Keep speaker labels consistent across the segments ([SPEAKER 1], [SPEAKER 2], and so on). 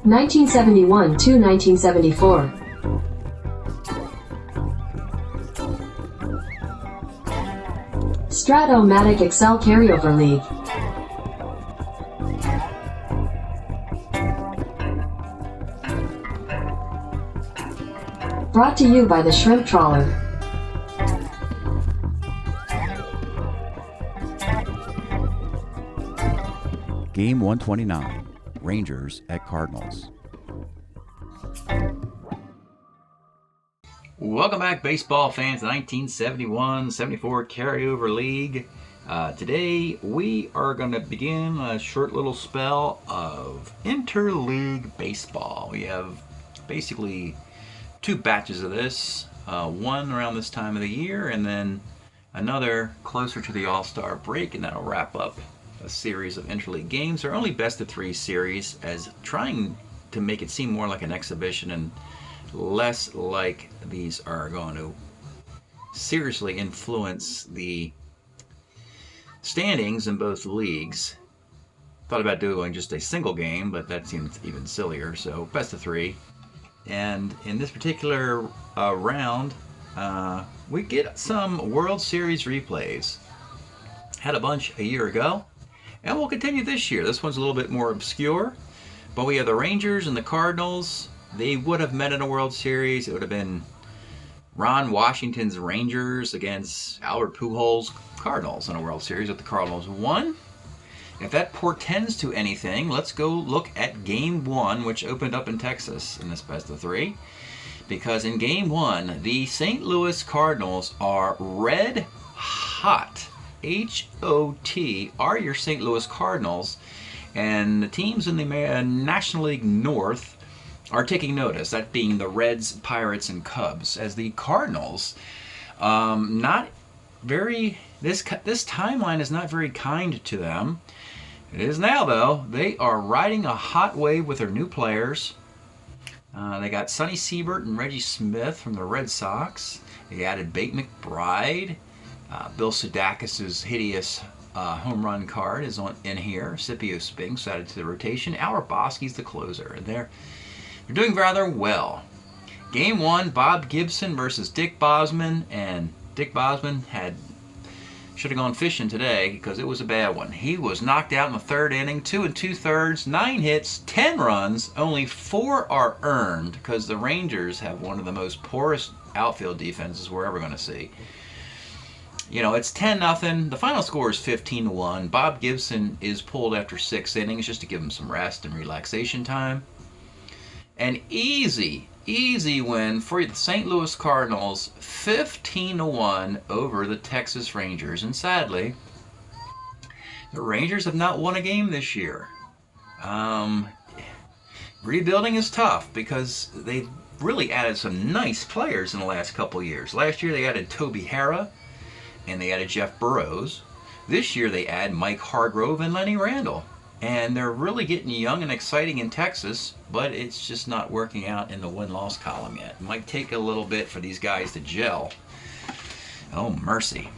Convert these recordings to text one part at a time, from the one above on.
[SPEAKER 1] 1971 to 1974. Strat-O-Matic Excel Carryover League. Brought to you by the Shrimp Trawler.
[SPEAKER 2] Game 129, Rangers at Cardinals.
[SPEAKER 3] Welcome back, baseball fans. 1971-74 Carryover League. Today we are going to begin a short little spell of interleague baseball. We have basically two batches of this, one around this time of the year and then another closer to the All-Star break, and that'll wrap up a series of interleague games. They're only best of three series, as trying to make it seem more like an exhibition and less like these are going to seriously influence the standings in both leagues. Thought about doing just a single game, but that seems even sillier, so best of three. And in this particular round, we get some World Series replays. Had a bunch a year ago, and we'll continue this year. This one's a little bit more obscure, but we have the Rangers and the Cardinals. They would have met in a World Series. It would have been Ron Washington's Rangers against Albert Pujols' Cardinals in a World Series that the Cardinals won. If that portends to anything, let's go look at Game 1, which opened up in Texas in this best of three. Because in Game 1, the St. Louis Cardinals are red hot. H-O-T are your St. Louis Cardinals. And the teams in the National League North are taking notice, that being the Reds, Pirates, and Cubs, as the Cardinals, this timeline is not very kind to them. It is now, though. They are riding a hot wave with their new players. They got Sonny Siebert and Reggie Smith from the Red Sox. They added Bate McBride. Bill Sudakis' hideous home run card is in here. Scipio Spinks added to the rotation. Al Raboski's the closer. They're doing rather well. Game 1, Bob Gibson versus Dick Bosman, and Dick Bosman should have gone fishing today because it was a bad one. He was knocked out in the third inning, 2 2/3, 9 hits, 10 runs, only 4 are earned because the Rangers have one of the most porous outfield defenses we're ever going to see. You know, it's 10-0. The final score is 15-1. Bob Gibson is pulled after 6 innings just to give him some rest and relaxation time. An easy win for the St. Louis Cardinals, 15-1 over the Texas Rangers. And sadly, the Rangers have not won a game this year. Rebuilding is tough because they've really added some nice players in the last couple years. Last year they added Toby Harrah and they added Jeff Burrows. This year they add Mike Hargrove and Lenny Randle. And they're really getting young and exciting in Texas, but it's just not working out in the win-loss column yet. It might take a little bit for these guys to gel. Oh, mercy.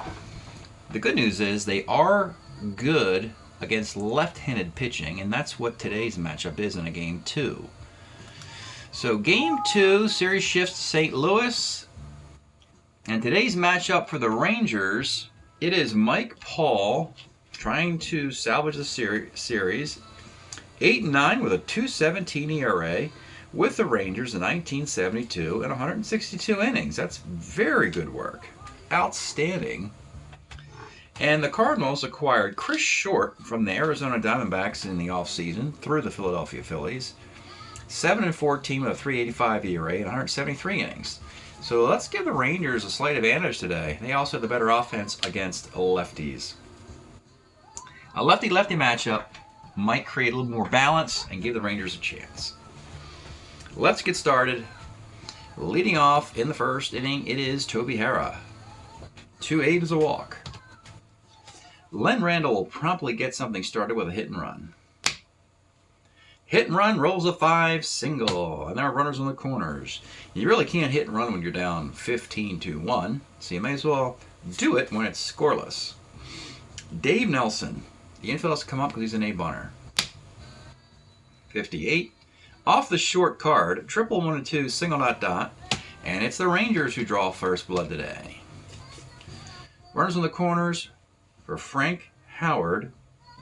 [SPEAKER 3] The good news is they are good against left-handed pitching, and that's what today's matchup is in a Game 2. So Game 2, series shifts to St. Louis. And today's matchup for the Rangers, it is Mike Paul trying to salvage the series. 8-9 with a 2.17 ERA with the Rangers in 1972 and 162 innings. That's very good work. Outstanding. And the Cardinals acquired Chris Short from the Arizona Diamondbacks in the offseason through the Philadelphia Phillies. 7-14 with a 3.85 ERA and 173 innings. So let's give the Rangers a slight advantage today. They also have the better offense against lefties. A lefty-lefty matchup might create a little more balance and give the Rangers a chance. Let's get started. Leading off in the first inning, it is Toby Harrah. 2-8 is a walk. Len Randle will promptly get something started with a hit and run. Hit and run, rolls a 5, single, and there are runners on the corners. You really can't hit and run when you're down 15-1, so you may as well do it when it's scoreless. Dave Nelson. The infield has to come up because he's an A-bunter. 58. Off the short card, triple 1 and 2, single dot, and it's the Rangers who draw first blood today. Runners on the corners for Frank Howard.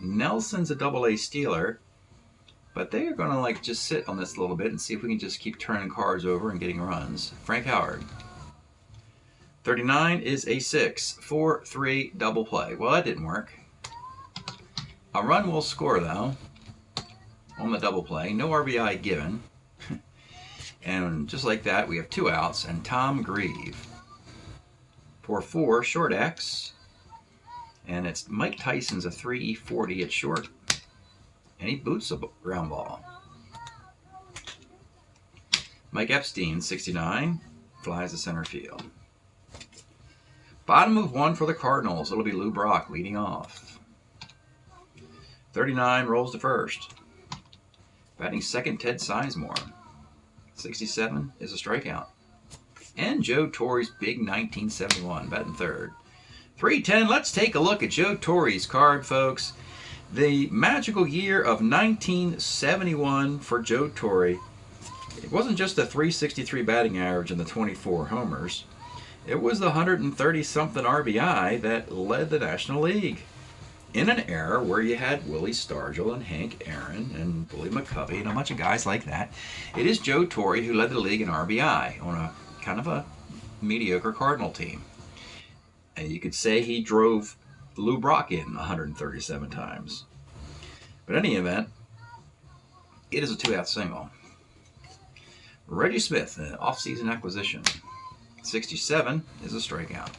[SPEAKER 3] Nelson's a double-A stealer, but they are going to like just sit on this a little bit and see if we can just keep turning cards over and getting runs. Frank Howard. 39 is a 6, 4-3 double play. Well, that didn't work. A run will score, though, on the double play. No RBI given. And just like that, we have 2 outs, and Tom Grieve. For 4, short X. And it's Mike Tyson's a 3-40 at short. And he boots a ground ball. Mike Epstein, 69, flies to center field. Bottom of 1 for the Cardinals. It'll be Lou Brock leading off. 39 rolls to first. Batting second, Ted Sizemore. 67 is a strikeout. And Joe Torre's big 1971, batting third. 310, let's take a look at Joe Torre's card, folks. The magical year of 1971 for Joe Torre. It wasn't just the 363 batting average and the 24 homers. It was the 130-something RBI that led the National League. In an era where you had Willie Stargell and Hank Aaron and Billy McCovey and a bunch of guys like that, it is Joe Torre who led the league in RBI on a kind of a mediocre Cardinal team. And you could say he drove Lou Brock in 137 times. But in any event, it is a 2-out single. Reggie Smith, an off-season acquisition. 67 is a strikeout.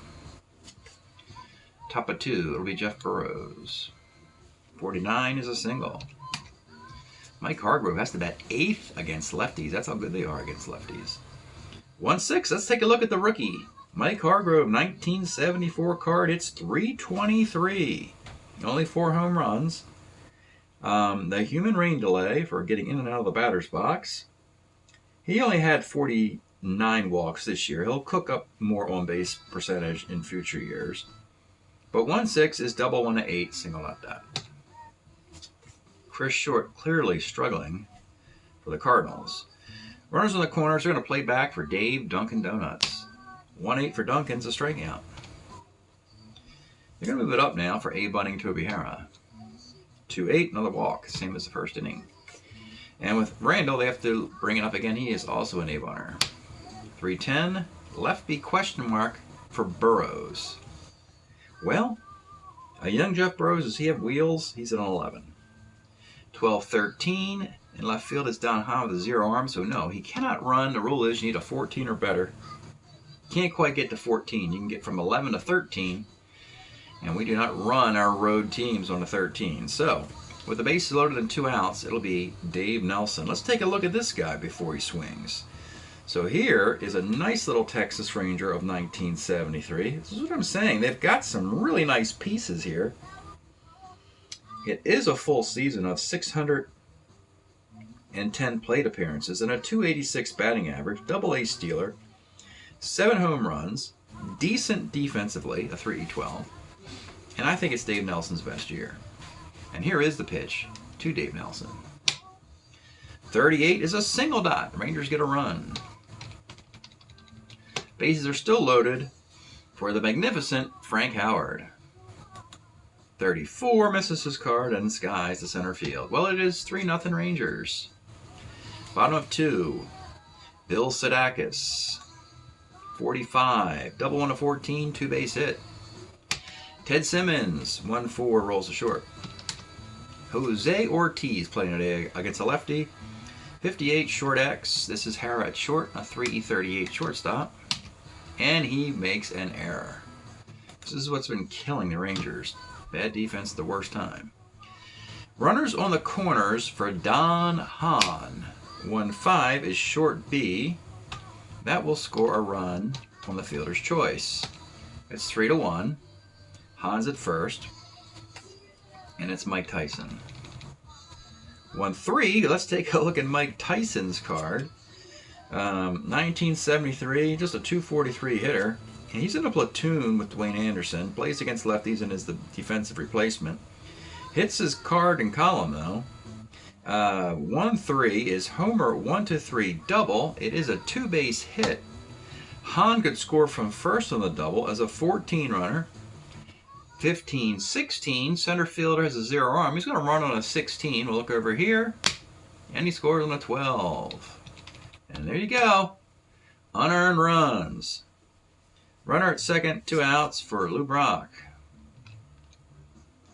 [SPEAKER 3] Top of 2, it'll be Jeff Burrows. 49 is a single. Mike Hargrove has to bat 8th against lefties. That's how good they are against lefties. 1-6, let's take a look at the rookie. Mike Hargrove, 1974 card. It's 323. Only 4 home runs. The human rain delay for getting in and out of the batter's box. He only had 49 walks this year. He'll cook up more on-base percentage in future years. But 1-6 is double 1 to 8, single dot. Chris Short clearly struggling for the Cardinals. Runners on the corners are going to play back for Dave Dunkin' Donuts. 1-8 for Dunkin's a strikeout. They're going to move it up now for A. Bunning Tobihara. 2-8, another walk, same as the first inning. And with Randall, they have to bring it up again. He is also an A-bunner. 3-10, lefty question mark for Burrows. Well, a young Jeff Burrows, does he have wheels? He's at an 11. 12-13, in left field is Don Hahn with a 0 arm, so no, he cannot run. The rule is you need a 14 or better. Can't quite get to 14. You can get from 11 to 13, and we do not run our road teams on a 13. So, with the bases loaded and 2 outs, it'll be Dave Nelson. Let's take a look at this guy before he swings. So here is a nice little Texas Ranger of 1973. This is what I'm saying. They've got some really nice pieces here. It is a full season of 610 plate appearances and a 286 batting average, double-A stealer, 7 home runs, decent defensively, a 3-12, and I think it's Dave Nelson's best year. And here is the pitch to Dave Nelson. 38 is a single dot. The Rangers get a run. Bases are still loaded for the magnificent Frank Howard. 34 misses his card and skies to center field. Well, it is 3-0 Rangers. Bottom of 2, Bill Sadakis. 45, double 1 to 14, 2-base hit. Ted Simmons, 1-4, rolls to short. Jose Ortiz playing today against a lefty. 58, short X. This is Hara at short, a 3-38 shortstop. And he makes an error. This is what's been killing the Rangers. Bad defense at the worst time. Runners on the corners for Don Hahn. 1-5 is short B. That will score a run on the fielder's choice. It's 3-1. Hahn's at first. And it's Mike Tyson. 1-3, let's take a look at Mike Tyson's card. 1973, just a 243 hitter. And he's in a platoon with Dwayne Anderson. Plays against lefties and is the defensive replacement. Hits his card and column, though. 1-3 is homer 1-3 double. It is a 2-base hit. Hahn could score from first on the double as a 14 runner. 15-16, center fielder has a 0 arm. He's going to run on a 16. We'll look over here, and he scores on a 12. And there you go. Unearned runs. Runner at second, 2 outs for Lou Brock.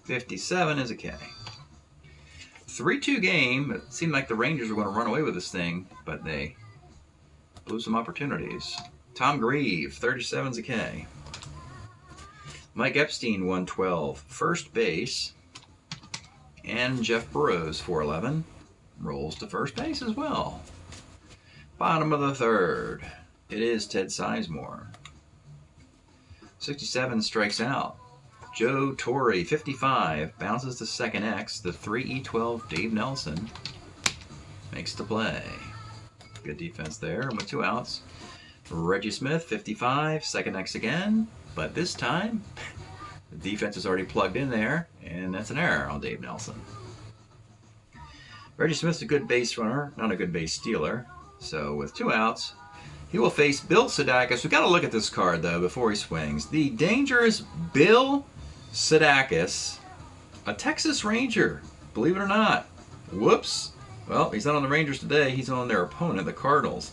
[SPEAKER 3] 57 is a K. 3-2 game. It seemed like the Rangers were going to run away with this thing, but they blew some opportunities. Tom Grieve, 37 is a K. Mike Epstein, 112, first base. And Jeff Burrows, 411, rolls to first base as well. Bottom of the third, it is Ted Sizemore. 67 strikes out. Joe Torre, 55, bounces to second X. The 3E12 Dave Nelson makes the play. Good defense there. And with 2 outs, Reggie Smith, 55, second X again. But this time, the defense is already plugged in there, and that's an error on Dave Nelson. Reggie Smith's a good base runner, not a good base stealer. So with 2 outs, he will face Bill Sadakis. We've got to look at this card, though, before he swings. The dangerous Bill Sadakis, a Texas Ranger, believe it or not. Whoops. Well, he's not on the Rangers today. He's on their opponent, the Cardinals.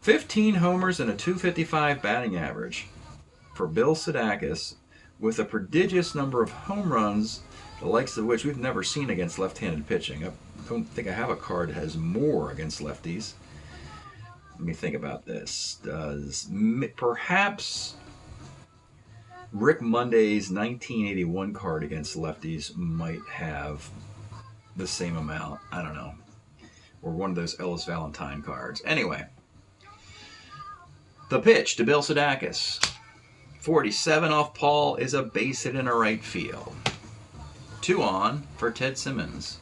[SPEAKER 3] 15 homers and a .255 batting average for Bill Sadakis, with a prodigious number of home runs, the likes of which we've never seen against left-handed pitching. I don't think I have a card that has more against lefties. Let me think about this. Does perhaps Rick Monday's 1981 card against lefties might have the same amount? I don't know. Or one of those Ellis Valentine cards. Anyway, the pitch to Bill Sadakis. 47 off Paul is a base hit in a right field. 2 on for Ted Simmons.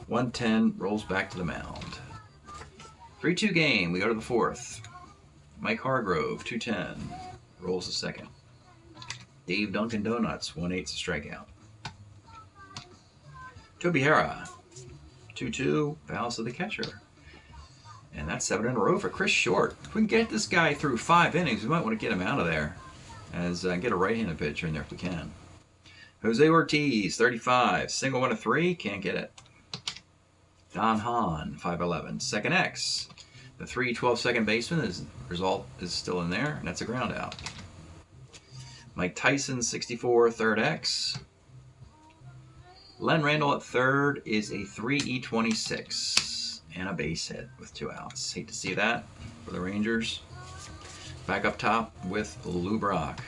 [SPEAKER 3] 110 rolls back to the mound. 3-2 game. We go to the 4th. Mike Hargrove, 210, rolls to second. Dave Dunkin' Donuts, 1/8 strikeout. Toby Harrah, 2-2, fouls to the catcher. And that's 7 in a row for Chris Short. If we can get this guy through 5 innings, we might want to get him out of there. As get a right-handed pitcher in there if we can. Jose Ortiz, 35, single 1 of 3, can't get it. Don Hahn, 5'11", second X. The 3-12 second baseman, his result is still in there, and that's a ground out. Mike Tyson, 64, third X. Len Randall at third is a 3E26 and a base hit with 2 outs. Hate to see that for the Rangers. Back up top with Lou Brock.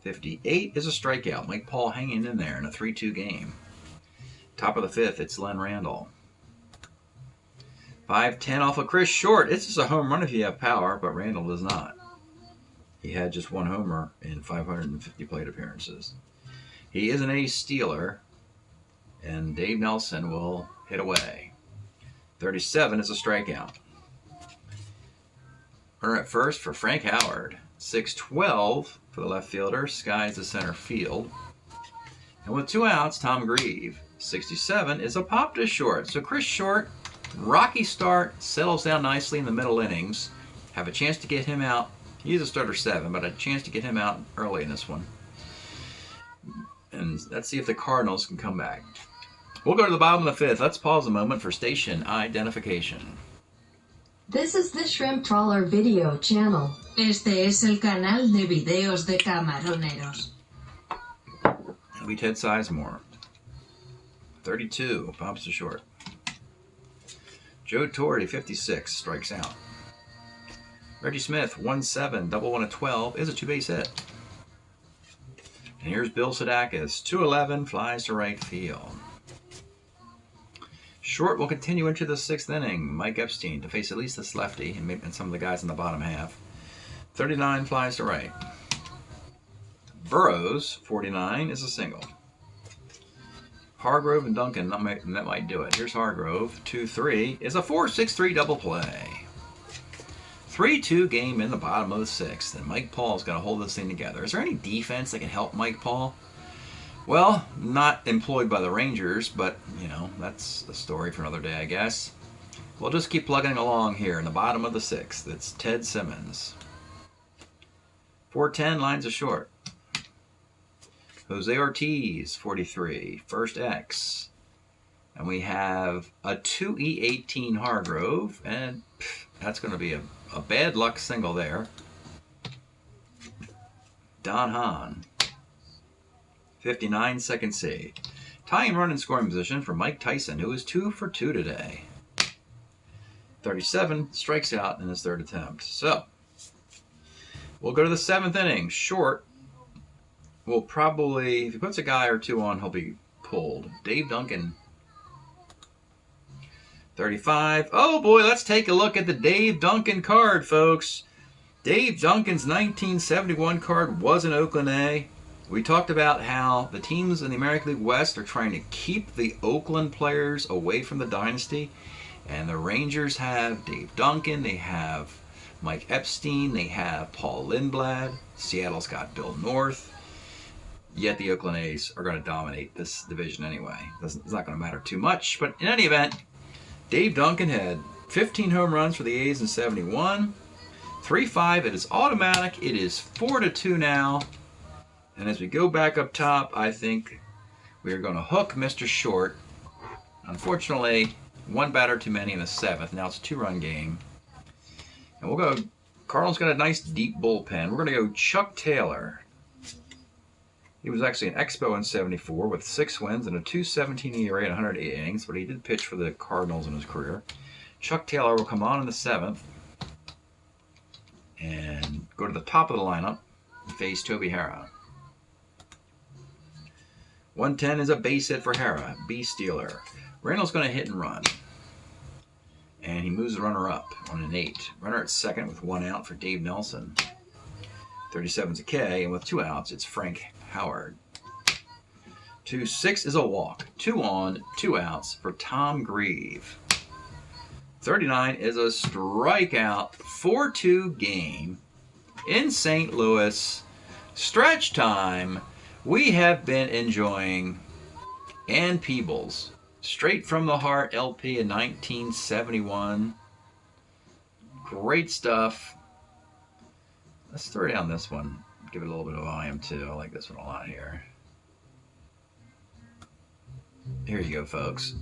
[SPEAKER 3] 58 is a strikeout. Mike Paul hanging in there in a 3-2 game. Top of the 5th, it's Len Randall. 5-10 off of Chris Short. It's just a home run if you have power, but Randall does not. He had just 1 homer in 550 plate appearances. He is an ace stealer, and Dave Nelson will hit away. 37 is a strikeout. Runner at first for Frank Howard. 6-12 for the left fielder. Skies the center field. And with 2 outs, Tom Grieve. 67 is a pop to Short. So Chris Short, rocky start, settles down nicely in the middle innings. Have a chance to get him out. He's a starter 7, but a chance to get him out early in this one. And let's see if the Cardinals can come back. We'll go to the bottom of the 5th. Let's pause a moment for station identification.
[SPEAKER 1] This is the Shrimp Trawler video channel.
[SPEAKER 4] Este es el canal de videos de camaroneros.
[SPEAKER 3] It'll be Ted Sizemore. 32, pops to Short. Joe Torre, 56, strikes out. Reggie Smith, 1-7, double 1 of 12, is a 2-base hit. And here's Bill Sadakis, 211, flies to right field. Short will continue into the 6th inning. Mike Epstein to face at least this lefty and some of the guys in the bottom half. 39 flies to right. Burrows, 49, is a single. Hargrove and Duncan, that might do it. Here's Hargrove, 2-3, is a 4-6-3 double play. 3-2 game in the bottom of the 6th, and Mike Paul's going to hold this thing together. Is there any defense that can help Mike Paul? Well, not employed by the Rangers, but, you know, that's a story for another day, I guess. We'll just keep plugging along here in the bottom of the 6th. It's Ted Simmons. 410, lines are short. Jose Ortiz, 43, first X. And we have a 2E18 Hargrove, and that's going to be a bad luck single there. Don Hahn, 59, second C. Tying run in scoring position for Mike Tyson, who is 2 for 2 today. 37, strikes out in his 3rd attempt. So, we'll go to the 7th inning. Short. We'll probably, if he puts a guy or two on, he'll be pulled. Dave Duncan, 35. Oh boy, let's take a look at the Dave Duncan card, folks. Dave Duncan's 1971 card was an Oakland A. We talked about how the teams in the American League West are trying to keep the Oakland players away from the dynasty. And the Rangers have Dave Duncan, they have Mike Epstein, they have Paul Lindblad. Seattle's got Bill North. Yet the Oakland A's are going to dominate this division anyway. It's not going to matter too much. But in any event, Dave Duncan had 15 home runs for the A's in 71. 3-5, it is automatic. It is 4-2 now. And as we go back up top, I think we are going to hook Mr. Short. Unfortunately, one batter too many in the 7th. Now it's a 2-run game. And we'll go, Cardinals got a nice deep bullpen. We're going to go Chuck Taylor. He was actually an Expo in 74 with 6 wins and a 2.17 ERA in 108 innings, but he did pitch for the Cardinals in his career. Chuck Taylor will come on in the 7th and go to the top of the lineup and face Toby Harrah. 110 is a base hit for Harrah, B stealer. Randall's going to hit and run. And he moves the runner up on an 8. Runner at second with 1 out for Dave Nelson. 37 is a K, and with 2 outs, it's Frank Howard. 2-6 is a walk. 2 on, 2 outs for Tom Grieve. 39 is a strikeout. 4-2 game in St. Louis. Stretch time. We have been enjoying Ann Peebles. Straight from the Heart LP in 1971. Great stuff. Let's throw down this one. Give it a little bit of volume too. I like this one a lot here. Here you go, folks.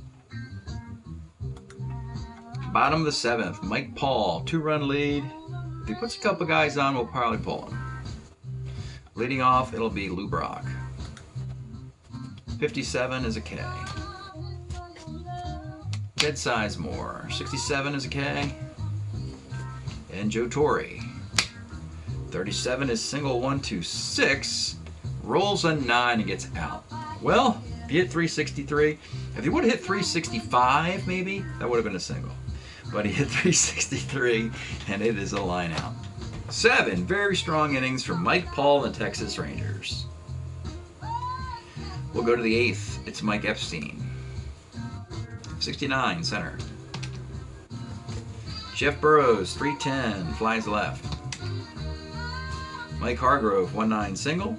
[SPEAKER 3] Bottom of the 7th, Mike Paul, 2-run lead. If he puts a couple guys on, we'll probably pull him. Leading off, it'll be Lou Brock. 57 is a K. Ted Sizemore, 67 is a K. And Joe Torre. 37 is single 1-2-6. Rolls a 9 and gets out. Well, if you hit 363, if you would have hit 365 maybe, that would have been a single. But he hit 363 and it is a line out. 7 very strong innings from Mike Paul and the Texas Rangers. We'll go to the 8th. It's Mike Epstein. 69, center. Jeff Burrows, 310, flies left. Mike Hargrove, 1-9 single.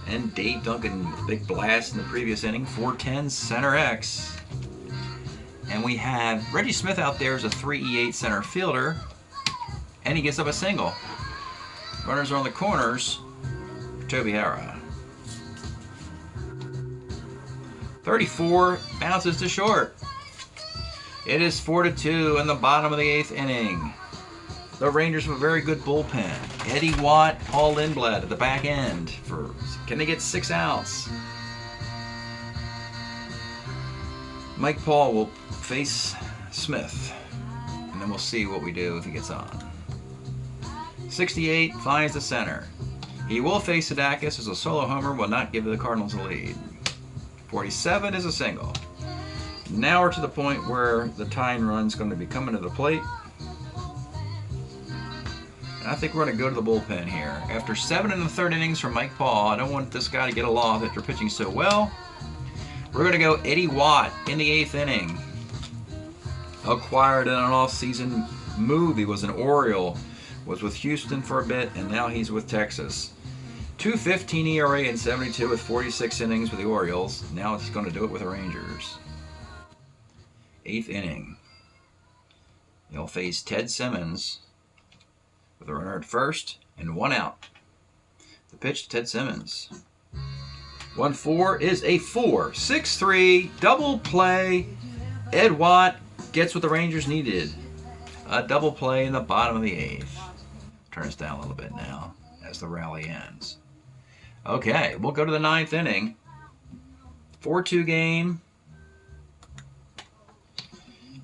[SPEAKER 3] And Dave Duncan with a big blast in the previous inning, 410, center X. And we have Reggie Smith out there as a 3E8 center fielder. And he gets up a single. Runners are on the corners for Toby Harrah. 34 bounces to short. It is 4-2 in the bottom of the 8th inning. The Rangers have a very good bullpen. Eddie Watt, Paul Lindblad at the back end. Can they get 6 outs? Mike Paul will face Smith, and then we'll see what we do if he gets on. 68 flies to center. He will face Sadakis as a solo homer, will not give the Cardinals a lead. 47 is a single. Now we're to the point where the tying run's going to be coming to the plate. And I think we're going to go to the bullpen here. After 7 1/3 innings from Mike Paul, I don't want this guy to get a loss after pitching so well. We're going to go Eddie Watt in the 8th inning. Acquired in an off-season move. He was an Oriole, was with Houston for a bit, and now he's with Texas. .215 ERA in 72 with 46 innings with the Orioles. Now it's going to do it with the Rangers. 8th inning. He'll face Ted Simmons with a runner at first and 1 out. The pitch to Ted Simmons. 1-4 is a 4. 6-3 double play. Ed Watt gets what the Rangers needed. A double play in the bottom of the 8th. Turn us down a little bit now as the rally ends. Okay, we'll go to the 9th inning. 4-2 game.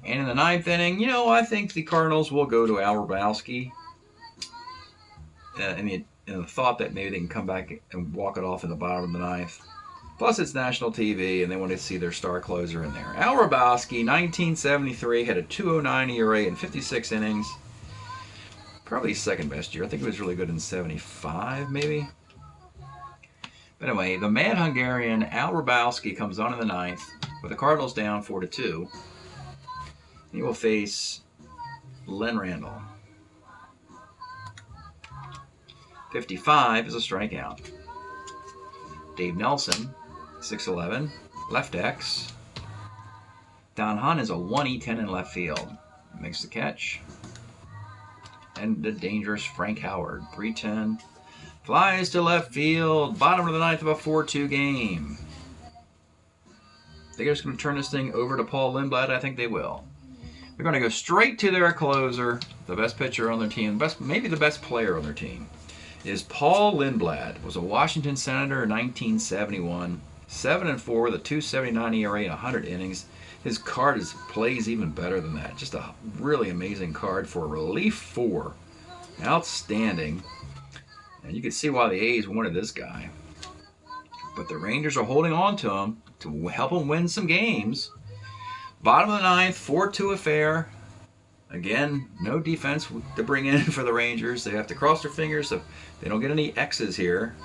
[SPEAKER 3] And in the 9th inning, you know, I think the Cardinals will go to Al Hrabowski. In the thought that maybe they can come back and walk it off in the bottom of the 9th. Plus, it's national TV, and they want to see their star closer in there. Al Hrabowski, 1973, had a .209 ERA in 56 innings. Probably his second best year. I think he was really good in 75, maybe. But anyway, the Mad Hungarian Al Hrabowski comes on in the 9th with the Cardinals down 4-2. He will face Len Randall. 55 is a strikeout. Dave Nelson, 6'11", left X. Don Hahn is a 1-E10 in left field. Makes the catch. And the dangerous Frank Howard, 310. Flies to left field. Bottom of the 9th of a 4-2 game. They're just going to turn this thing over to Paul Lindblad. I think they will. They're going to go straight to their closer, the best pitcher on their team, maybe the best player on their team, is Paul Lindblad. Was a Washington Senator in 1971. 7-4 with a .279 ERA in 100 innings. His card plays even better than that. Just a really amazing card for a relief 4. Outstanding. And you can see why the A's wanted this guy. But the Rangers are holding on to him to help him win some games. Bottom of the 9th, 4-2 affair. Again, no defense to bring in for the Rangers. They have to cross their fingers so they don't get any X's here.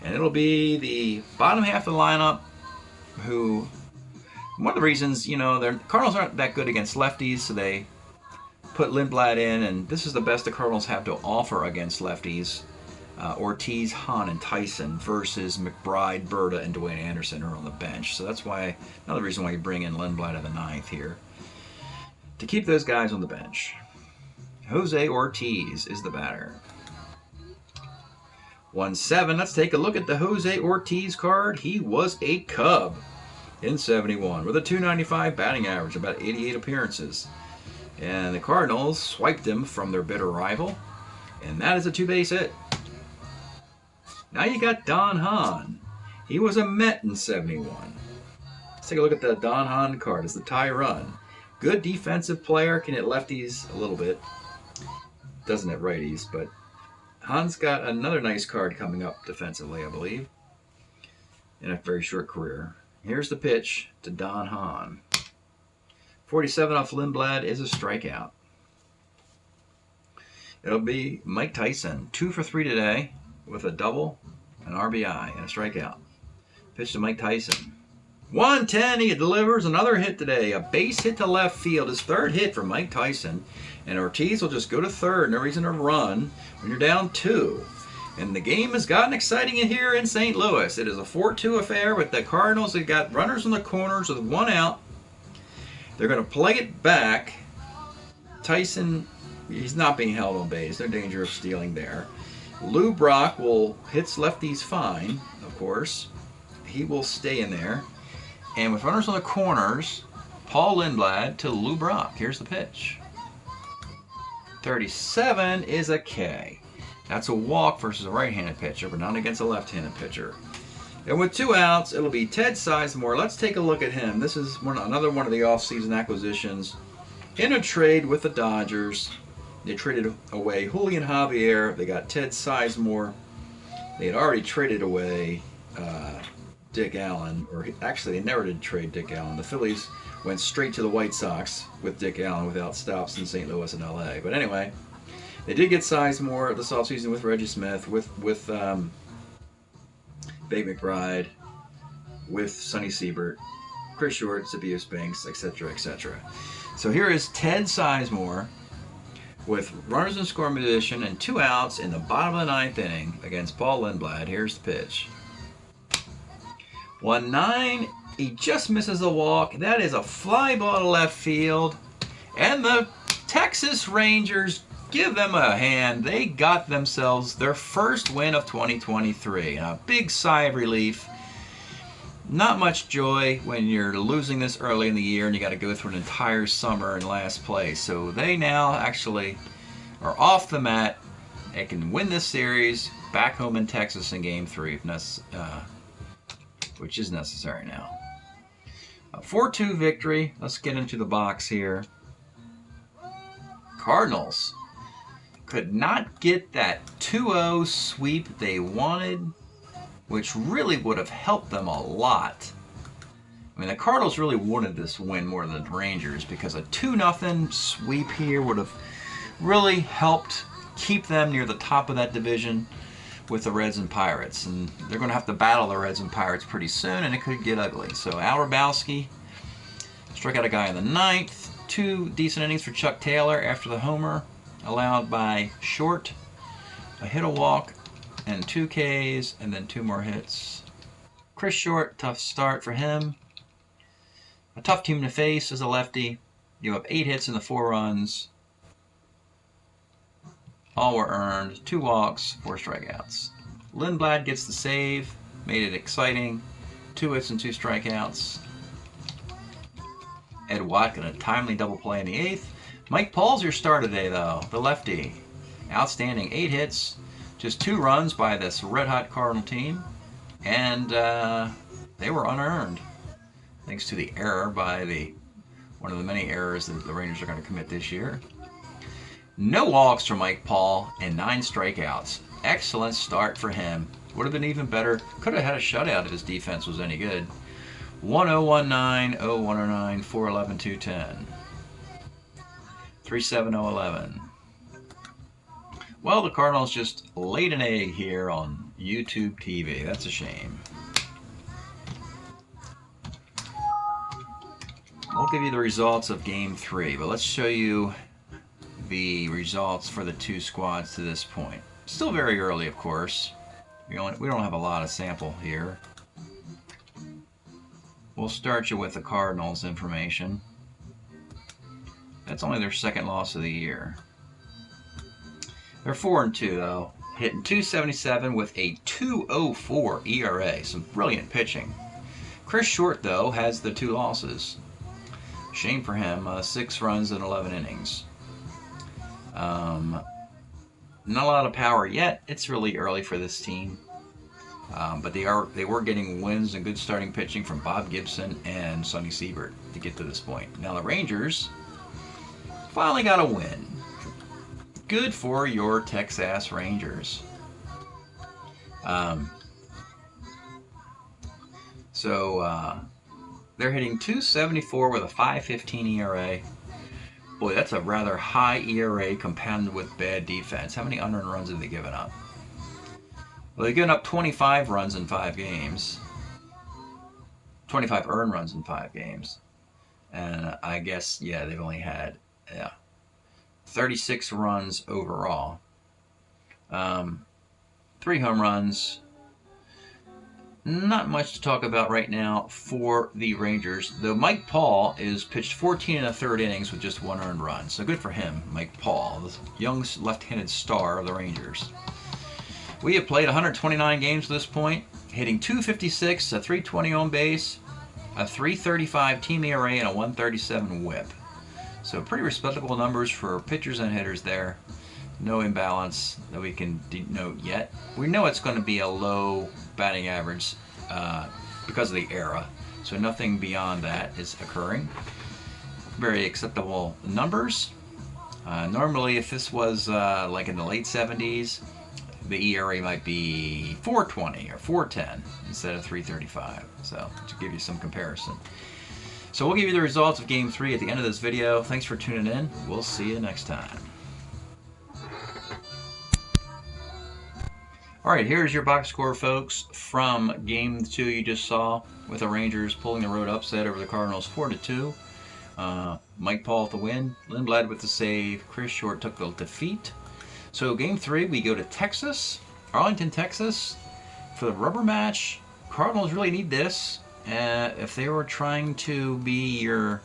[SPEAKER 3] And it'll be the bottom half of the lineup who, one of the reasons, you know, the Cardinals aren't that good against lefties, so they put Lindblad in, and this is the best the Cardinals have to offer against lefties. Ortiz, Hahn, and Tyson versus McBride, Berta, and Dwayne Anderson are on the bench. So that's why, another reason why you bring in Lindblad in the 9th here. To keep those guys on the bench. Jose Ortiz is the batter. 1-7. Let's take a look at the Jose Ortiz card. He was a Cub in 71 with a .295 batting average, about 88 appearances. And the Cardinals swiped him from their bitter rival. And that is a 2-base hit. Now you got Don Hahn. He was a Met in 71. Let's take a look at the Don Hahn card. It's the tie run. Good defensive player. Can hit lefties a little bit. Doesn't hit righties, but Hahn's got another nice card coming up defensively, I believe, in a very short career. Here's the pitch to Don Hahn. 47 off Lindblad is a strikeout. It'll be Mike Tyson, 2 for 3 today with a double, an RBI, and a strikeout. Pitch to Mike Tyson. 110, he delivers another hit today. A base hit to left field. His 3rd hit for Mike Tyson. And Ortiz will just go to 3rd. No reason to run when you're down 2. And the game has gotten exciting in here in St. Louis. It is a 4-2 affair with the Cardinals. They've got runners on the corners with 1 out. They're going to play it back. Tyson, he's not being held on base. No danger of stealing there. Lou Brock will hits lefties fine, of course. He will stay in there. And with runners on the corners, Paul Lindblad to Lou Brock. Here's the pitch. 37 is a K. That's a walk versus a right-handed pitcher, but not against a left-handed pitcher. And with 2 outs, it'll be Ted Sizemore. Let's take a look at him. This is another one of the off-season acquisitions. In a trade with the Dodgers, they traded away Julian Javier. They got Ted Sizemore. They had already traded away Dick Allen, or actually they never did trade Dick Allen. The Phillies went straight to the White Sox with Dick Allen without stops in St. Louis and LA. But anyway, they did get Sizemore this offseason with Reggie Smith, with Babe McBride, with Sonny Siebert, Chris Short, Sabius Banks, etc., etc. So here is Ted Sizemore with runners in scoring position and 2 outs in the bottom of the 9th inning against Paul Lindblad. Here's the pitch. 1-9. He just misses a walk. That is a fly ball to left field. And the Texas Rangers, give them a hand. They got themselves their first win of 2023. A big sigh of relief. Not much joy when you're losing this early in the year and you got to go through an entire summer in last place. So they now actually are off the mat. They can win this series back home in Texas in Game 3, which is necessary now. A 4-2 victory. Let's get into the box here. Cardinals could not get that 2-0 sweep they wanted, which really would have helped them a lot. I mean, the Cardinals really wanted this win more than the Rangers, because a 2-0 sweep here would have really helped keep them near the top of that division with the Reds and Pirates. And they're going to have to battle the Reds and Pirates pretty soon, and it could get ugly. So Al Hrabowski struck out a guy in the 9th. 2 decent innings for Chuck Taylor after the homer allowed by Short. A hit, a walk, and 2 Ks, and then 2 more hits. Chris Short, tough start for him. A tough team to face as a lefty. Gave up 8 hits and the 4 runs. All were earned. 2 walks, 4 strikeouts. Lindblad gets the save, made it exciting. 2 hits and 2 strikeouts. Ed Watt got a timely double play in the 8th. Mike Paul's your star today, though, the lefty. Outstanding, 8 hits, just 2 runs by this red-hot Cardinal team, and they were unearned, thanks to the error by one of the many errors that the Rangers are going to commit this year. No walks for Mike Paul and 9 strikeouts. Excellent start for him. Would have been even better. Could have had a shutout if his defense was any good. 1-0-1-9, 0-1-0-9, 4-11, 2-10. 3-7-0-11. Well, the Cardinals just laid an egg here on YouTube TV. That's a shame. We'll give you the results of Game 3, but let's show you the results for the 2 squads to this point. Still very early, of course. We don't have a lot of sample here. We'll start you with the Cardinals information. That's only their 2nd loss of the year. They're 4-2 though, hitting .277 with a 2.04 ERA. Some brilliant pitching. Chris Short though has the 2 losses. Shame for him. 6 runs in 11 innings. Not a lot of power yet. It's really early for this team. But they were getting wins and good starting pitching from Bob Gibson and Sonny Siebert to get to this point. Now the Rangers finally got a win. Good for your Texas Rangers. They're hitting .274 with a 5.15 ERA. Boy, that's a rather high ERA compounded with bad defense. How many unearned runs have they given up? Well, they've given up 25 runs in 5 games. 25 earned runs in 5 games. And I guess, yeah, they've only had 36 runs overall. 3 home runs. Not much to talk about right now for the Rangers, though Mike Paul is pitched 14 1/3 innings with just 1 earned run. So good for him, Mike Paul, the young left-handed star of the Rangers. We have played 129 games to this point, hitting .256, a .320 on base, a .335 team ERA, and a .137 WHIP. So pretty respectable numbers for pitchers and hitters there. No imbalance that we can denote yet. We know it's going to be a low batting average because of the era, so nothing beyond that is occurring. Very acceptable numbers. Normally, if this was like in the late 70s, the ERA might be 4.20 or 4.10 instead of 3.35. So to give you some comparison. So we'll give you the results of Game 3 at the end of this video. Thanks for tuning in. We'll see you next time. Alright, here's your box score, folks, from Game 2 you just saw with the Rangers pulling the road upset over the Cardinals 4-2. Mike Paul with the win. Lindblad with the save. Chris Short took the defeat. So game 3, we go to Texas, Arlington, Texas, for the rubber match. Cardinals really need this if they were trying to be your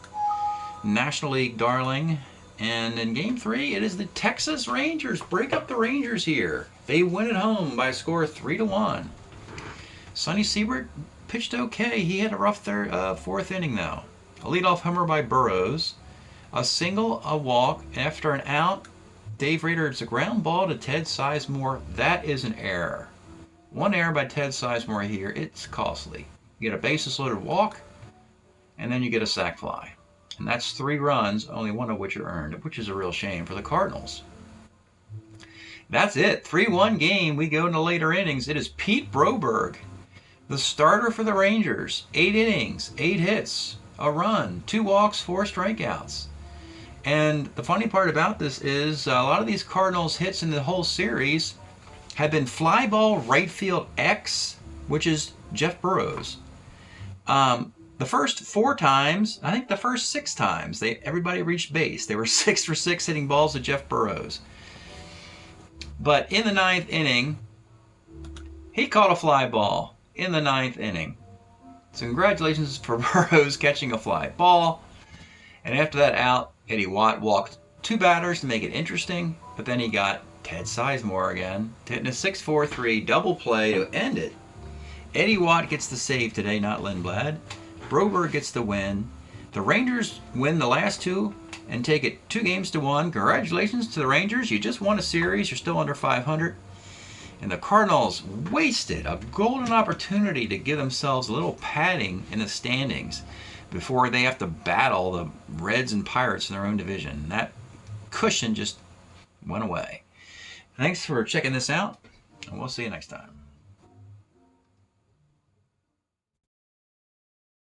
[SPEAKER 3] National League darling. And in game 3, it is the Texas Rangers. Break up the Rangers here. They win at home by a score of 3-1. Sonny Siebert pitched okay. He had a rough 4th inning though. A leadoff homer by Burrows. A single, a walk. After an out, Dave Rader, it's a ground ball to Ted Sizemore. That is an error. One error by Ted Sizemore here. It's costly. You get a bases loaded walk, and then you get a sac fly. And that's 3 runs, only 1 of which are earned, which is a real shame for the Cardinals. That's it. 3-1 game. We go into later innings. It is Pete Broberg, the starter for the Rangers. 8 innings, 8 hits, a run, 2 walks, 4 strikeouts. And the funny part about this is a lot of these Cardinals hits in the whole series have been fly ball right field X, which is Jeff Burrows. The first 4 times, I think the first 6 times, everybody reached base. They were 6 for 6 hitting balls to Jeff Burrows. But in the 9th inning, he caught a fly ball in the 9th inning. So congratulations for Burrows catching a fly ball. And after that out, Eddie Watt walked 2 batters to make it interesting, but then he got Ted Sizemore again, hitting a 6-4-3 double play to end it. Eddie Watt gets the save today, not Lindblad. Broberg gets the win. The Rangers win the last 2 and take it 2-1. Congratulations to the Rangers. You just won a series. You're still under 500. And the Cardinals wasted a golden opportunity to give themselves a little padding in the standings before they have to battle the Reds and Pirates in their own division. That cushion just went away. Thanks for checking this out, and we'll see you next time.